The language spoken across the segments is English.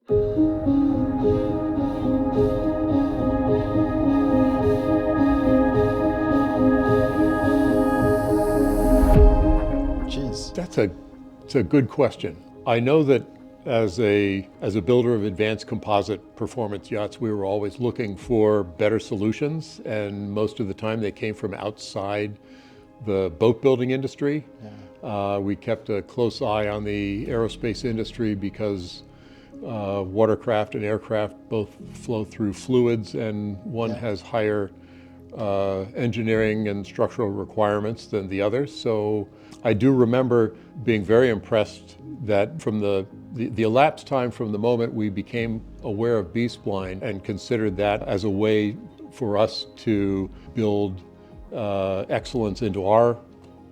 Jeez. It's a good question. I know that as a builder of advanced composite performance yachts, we were always looking for better solutions, and most of the time they came from outside the boat building industry. Yeah. We kept a close eye on the aerospace industry because watercraft and aircraft both flow through fluids, and one has higher engineering and structural requirements than the other. So I do remember being very impressed that from the elapsed time from the moment we became aware of B-spline and considered that as a way for us to build excellence into our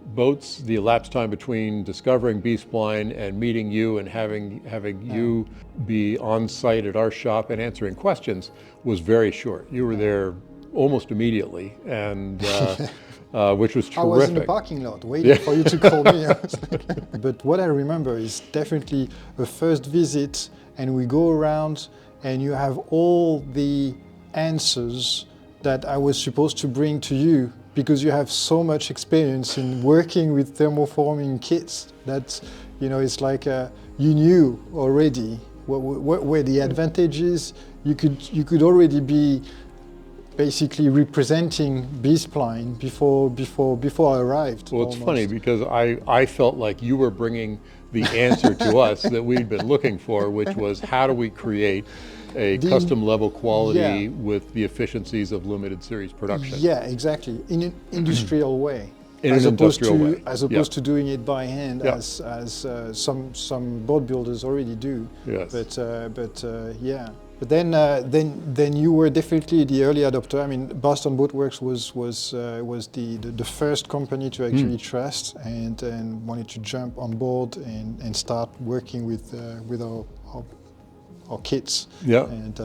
boats, the elapsed time between discovering B-spline and meeting you and having you be on site at our shop and answering questions was very short. You were there almost immediately, and which was terrific. I was in the parking lot waiting for you to call me. But what I remember is definitely the first visit, and we go around and you have all the answers that I was supposed to bring to you, because you have so much experience in working with thermoforming kits that, you know, it's like you knew already what were the advantages. You could already be basically representing B-spline before I arrived. Well, it's funny because I felt like you were bringing the answer to us that we'd been looking for, which was how do we create a custom level quality with the efficiencies of limited series production. Yeah, exactly. In an industrial way. As opposed to doing it by hand, as some boat builders already do. Yes. Yeah. But then you were definitely the early adopter. I mean, Boston Boatworks was the first company to actually trust and wanted to jump on board and start working with our kits. Yeah. And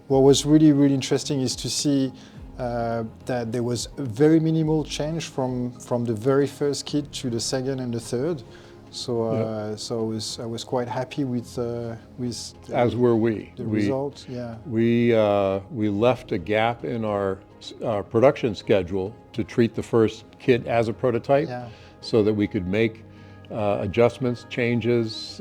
what was really interesting is to see that there was a very minimal change from the very first kit to the second and the third. So so I was quite happy with as were we. The results. Yeah. We left a gap in our production schedule to treat the first kit as a prototype, so that we could make adjustments, changes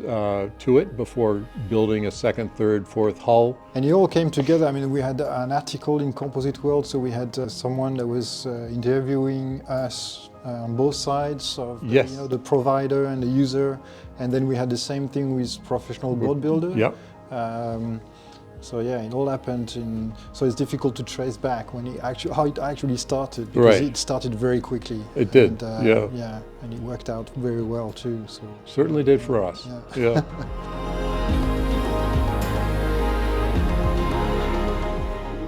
to it before building a second, third, fourth hull. And it all came together. I mean, we had an article in Composite World, so we had someone that was interviewing us on both sides of the provider and the user, and then we had the same thing with professional boat builder. Yep. So yeah, it all happened so it's difficult to trace back how it actually started, because it started very quickly. It did, yeah, and it worked out very well too. So certainly did for us. Yeah.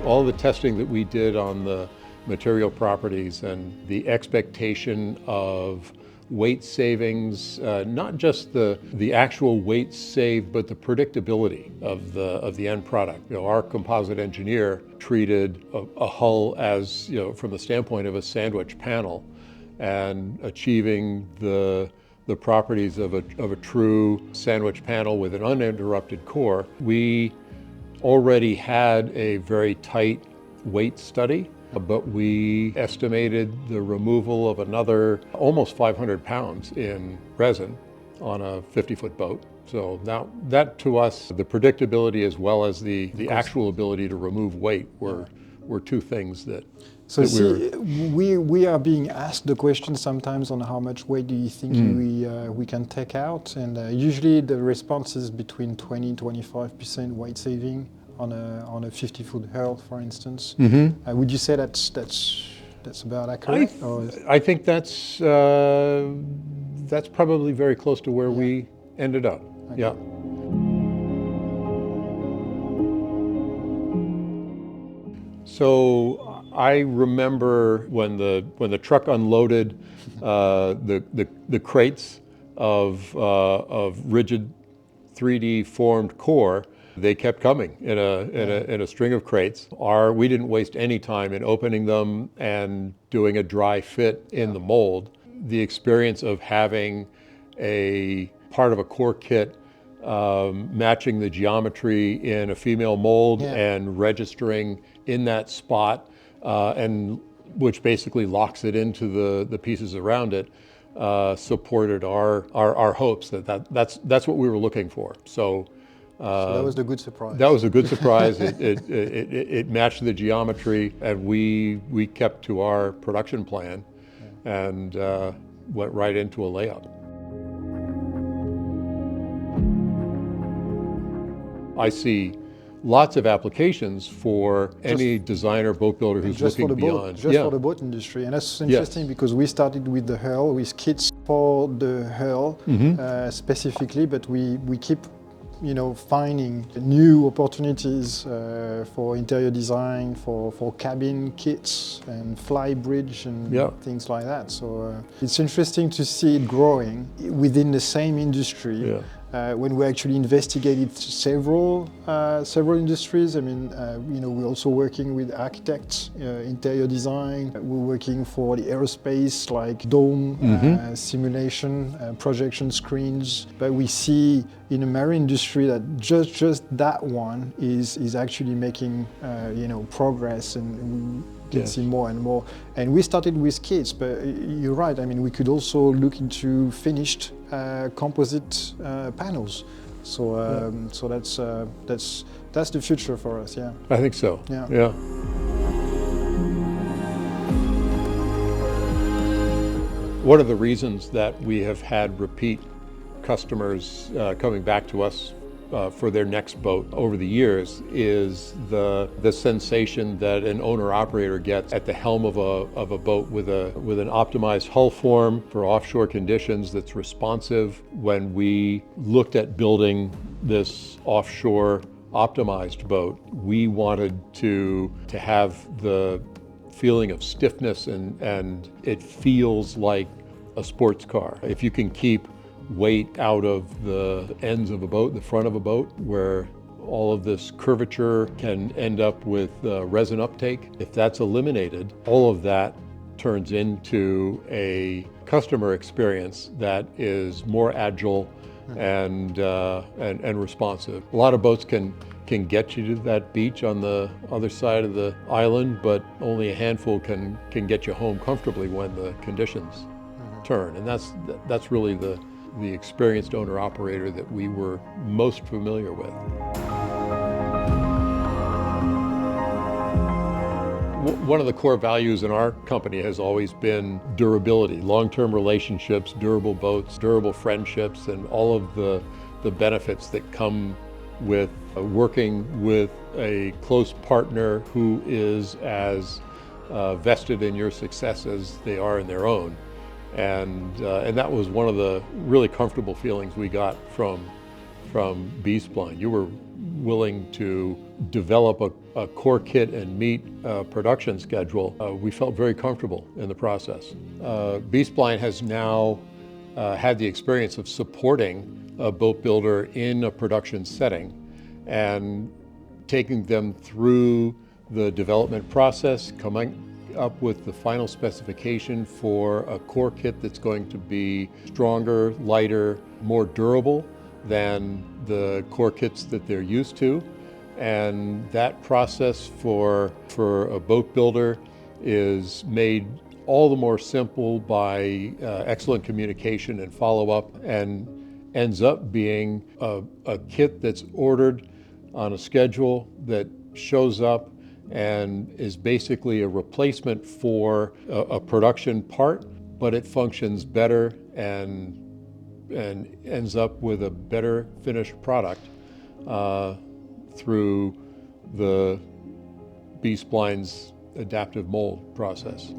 All the testing that we did on the material properties and the expectation of weight savings, not just the actual weight saved, but the predictability of the end product. You know, our composite engineer treated a hull as, you know, from the standpoint of a sandwich panel, and achieving the properties of a true sandwich panel with an uninterrupted core. We already had a very tight weight study, but we estimated the removal of another almost 500 pounds in resin on a 50-foot boat. So now that to us, the predictability as well as the actual ability to remove weight were two things that we are being asked the question sometimes on how much weight do you think we can take out, and usually the response is between 20-25% weight saving on a 50-foot hull, for instance. Would you say that's about accurate? I think that's probably very close to where we ended up. Okay. Yeah. So I remember when the truck unloaded the crates of rigid 3D formed core. They kept coming in a string of crates. We didn't waste any time in opening them and doing a dry fit in the mold. The experience of having a part of a core kit matching the geometry in a female mold Yeah. and registering in that spot, and which basically locks it into the pieces around it, supported our hopes that's what we were looking for. So that was the good surprise. that was a good surprise. It matched the geometry, and we kept to our production plan, and went right into a layout. I see lots of applications for any designer, boat builder who's just looking for the boat, beyond. just for the boat industry, and that's interesting because we started with the hull, with kits for the hull specifically, but we keep, finding new opportunities for interior design, for cabin kits and fly bridge and things like that. So it's interesting to see it growing within the same industry. Yeah. When we actually investigated several industries, we're also working with architects, interior design. We're working for the aerospace, like dome simulation, projection screens. But we see in the marine industry that just that one is actually making progress, and we can see more and more. And we started with kits, but you're right. We could also look into finished composite panels. So that's the future for us. Yeah. I think so. Yeah. One of the reasons that we have had repeat customers coming back to us for their next boat over the years is the sensation that an owner-operator gets at the helm of a boat with an optimized hull form for offshore conditions that's responsive. When we looked at building this offshore optimized boat, we wanted to have the feeling of stiffness, and it feels like a sports car. If you can keep weight out of the ends of a boat, the front of a boat, where all of this curvature can end up with resin uptake. If that's eliminated, all of that turns into a customer experience that is more agile and responsive. A lot of boats can get you to that beach on the other side of the island, but only a handful can get you home comfortably when the conditions turn. And that's really the experienced owner-operator that we were most familiar with. One of the core values in our company has always been durability, long-term relationships, durable boats, durable friendships, and all of the benefits that come with working with a close partner who is as vested in your success as they are in their own. And that was one of the really comfortable feelings we got from bespline. You were willing to develop a core kit and meet a production schedule. We felt very comfortable in the process. Bespline has now had the experience of supporting a boat builder in a production setting and taking them through the development process, coming up with the final specification for a core kit that's going to be stronger, lighter, more durable than the core kits that they're used to. And that process for a boat builder is made all the more simple by excellent communication and follow-up, and ends up being a kit that's ordered on a schedule that shows up and is basically a replacement for a production part, but it functions better and ends up with a better finished product through the bespline's adaptive mold process.